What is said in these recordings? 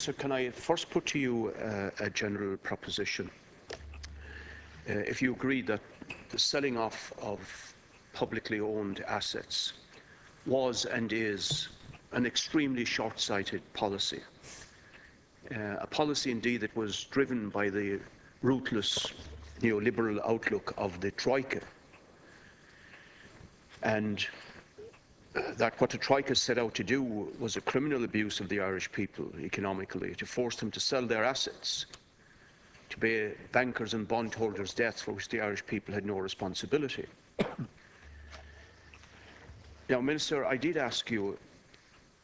So can I first put to you a general proposition? If you agree that the selling off of publicly owned assets was and is an extremely short-sighted policy, a policy indeed that was driven by the ruthless neoliberal outlook of the Troika, and that what the Troika set out to do was a criminal abuse of the Irish people economically, to force them to sell their assets, to pay bankers' and bondholders' debts for which the Irish people had no responsibility. Now, Minister, I did ask you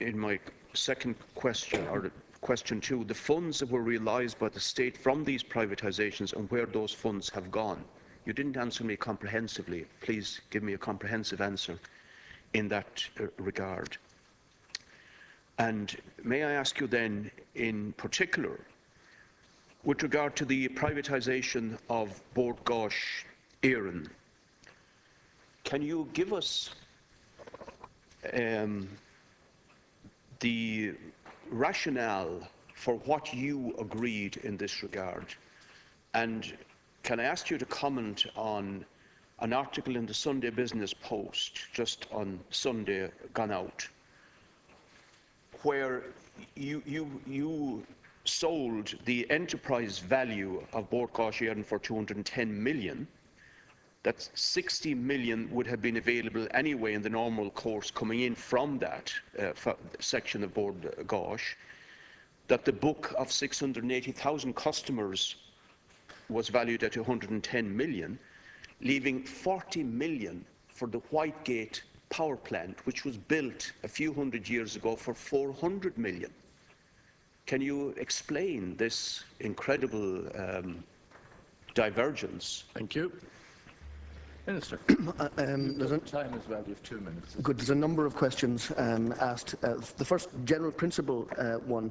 in my second question, or question 2, the funds that were realised by the state from these privatisations and where those funds have gone. You didn't answer me comprehensively. Please give me a comprehensive answer in that regard. And may I ask you then, in particular, with regard to the privatisation of Bord Gáis Éireann, can you give us the rationale for what you agreed in this regard? And can I ask you to comment on an article in the Sunday Business Post just on Sunday gone out, where you sold the enterprise value of Bord Gáis Éireann for 210 million, that 60 million would have been available anyway in the normal course coming in from that section of Bord Gáis, that the book of 680,000 customers was valued at 110 million, leaving 40 million for the Whitegate power plant, which was built a few hundred years ago for 400 million. Can you explain this incredible divergence? Thank you. Minister. There's a time as well, you have 2 minutes. Good. There's a number of questions asked. The first general principle one,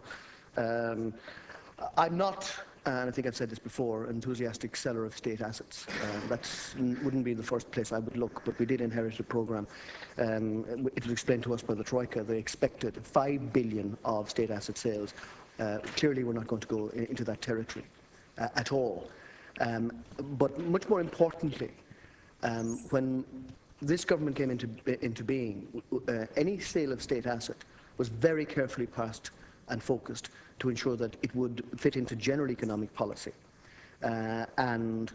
I'm not, and I think I've said this before, enthusiastic seller of state assets. That wouldn't be the first place I would look, but we did inherit a programme. It was explained to us by the Troika. They expected 5 billion of state asset sales. Clearly, we're not going to go into that territory at all. But much more importantly, when this government came into being, any sale of state asset was very carefully passed and focused to ensure that it would fit into general economic policy. The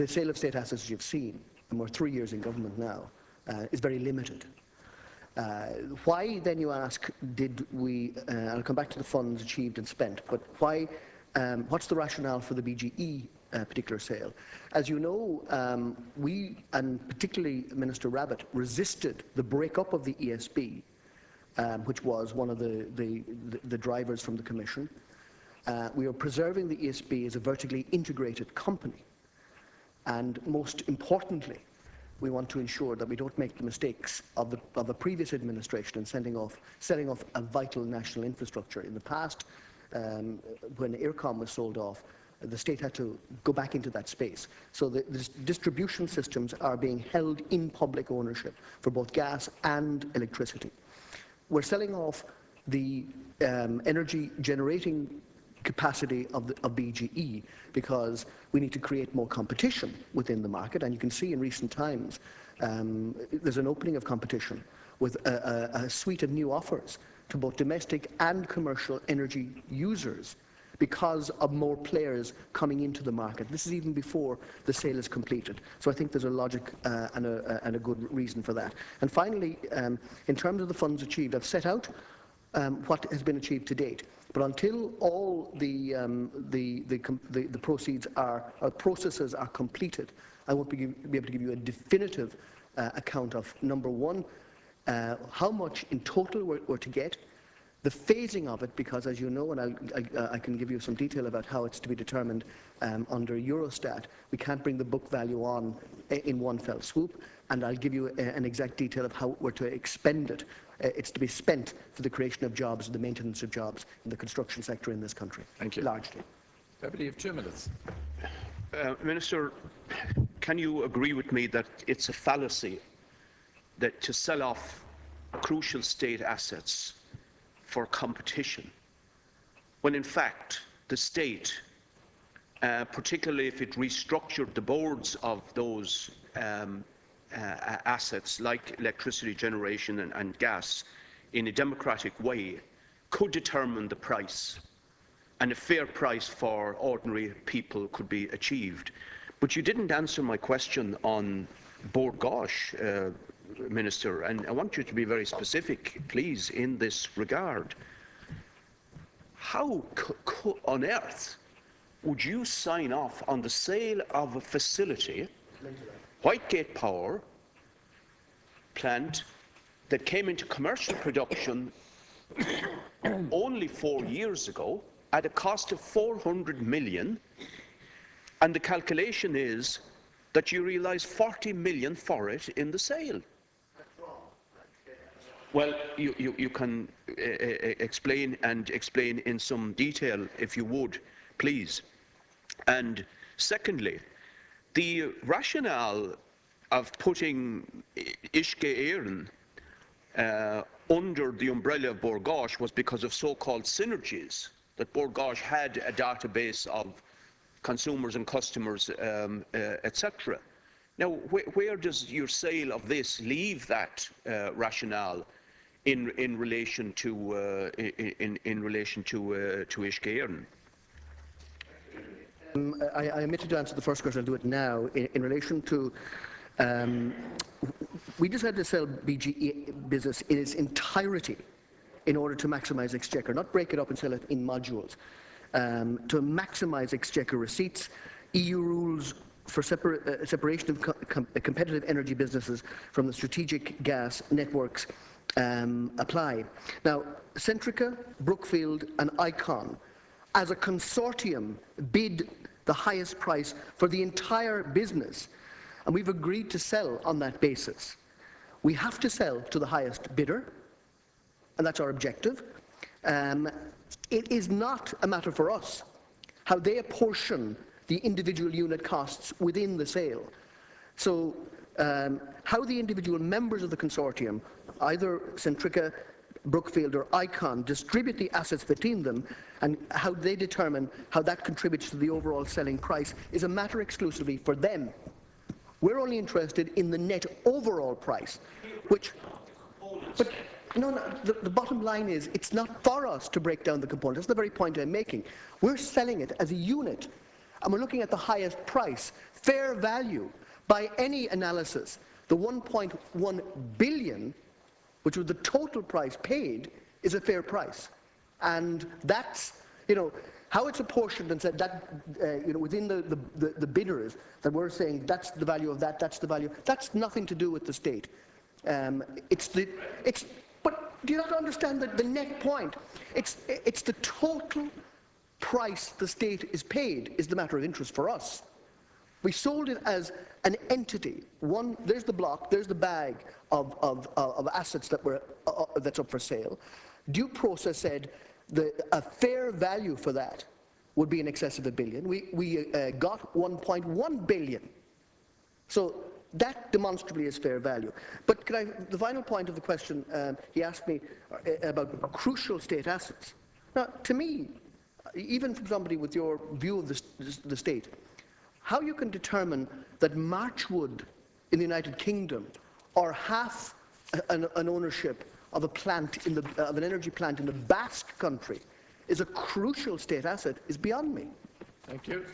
sale of state assets, as you've seen, and we're 3 years in government now, is very limited. Why, then you ask, did we, I'll come back to the funds achieved and spent, but why, what's the rationale for the BGE particular sale? As you know, we, and particularly Minister Rabbitte, resisted the break-up of the ESB, which was one of the drivers from the Commission. We are preserving the ESB as a vertically integrated company. And most importantly, we want to ensure that we don't make the mistakes of the previous administration in setting off a vital national infrastructure. In the past, when Eircom was sold off, the state had to go back into that space. So the distribution systems are being held in public ownership for both gas and electricity. We're selling off the energy generating capacity of BGE because we need to create more competition within the market, and you can see in recent times there's an opening of competition with a suite of new offers to both domestic and commercial energy users because of more players coming into the market. This is even before the sale is completed. So I think there's a logic and a good reason for that. And finally, in terms of the funds achieved, I've set out what has been achieved to date. But until all the proceeds processes are completed, I won't be able to give you a definitive account of, number one, how much in total we're to get, the phasing of it, because as you know, and I can give you some detail about how it's to be determined under Eurostat, we can't bring the book value on in one fell swoop, and I'll give you an exact detail of how we're to expend it. It's to be spent for the creation of jobs, the maintenance of jobs in the construction sector in this country. Thank you. Largely. Deputy, you have 2 minutes. Minister, can you agree with me that it's a fallacy that to sell off crucial state assets for competition when in fact the state, particularly if it restructured the boards of those assets like electricity generation and gas in a democratic way, could determine the price, and a fair price for ordinary people could be achieved. But you didn't answer my question on Bord Gáis, Minister, and I want you to be very specific, please, in this regard. How on earth would you sign off on the sale of a facility, Whitegate Power plant, that came into commercial production only 4 years ago at a cost of 400 million, and the calculation is that you realise 40 million for it in the sale? Well, you can explain in some detail, if you would, please. And secondly, the rationale of putting Uisce Éireann under the umbrella of Bord Gáis was because of so-called synergies, that Bord Gáis had a database of consumers and customers, etc. Now, where does your sale of this leave that rationale in relation to Uisce Éireann? I omitted to answer the first question. I'll do it now. In relation to, we decided to sell BGE business in its entirety in order to maximise exchequer, not break it up and sell it in modules. To maximise exchequer receipts, EU rules for separation of competitive energy businesses from the strategic gas networks apply. Now, Centrica, Brookfield and Icon, as a consortium, bid the highest price for the entire business, and we've agreed to sell on that basis. We have to sell to the highest bidder, and that's our objective. It is not a matter for us how they apportion the individual unit costs within the sale. So how the individual members of the consortium, either Centrica, Brookfield or Icon, distribute the assets between them and how they determine how that contributes to the overall selling price is a matter exclusively for them. We're only interested in the net overall price, which... But no, the bottom line is it's not for us to break down the components. That's the very point I'm making. We're selling it as a unit, and we're looking at the highest price, fair value, by any analysis. The 1.1 billion, which was the total price paid, is a fair price. And that's, how it's apportioned and said that, within the bidders, that we're saying that's the value of that, that's the value, that's nothing to do with the state. But do you not understand the net point? It's the total price the state is paid is the matter of interest for us. We sold it as an entity. There's the block, there's the bag of assets that's up for sale. Due process said a fair value for that would be in excess of $1 billion. We got 1.1 billion. So that demonstrably is fair value. But the final point of the question, he asked me about crucial state assets. Now, to me, even from somebody with your view of the state, how you can determine that Marchwood in the United Kingdom or half an ownership of an energy plant in the Basque country is a crucial state asset is beyond me. Thank you.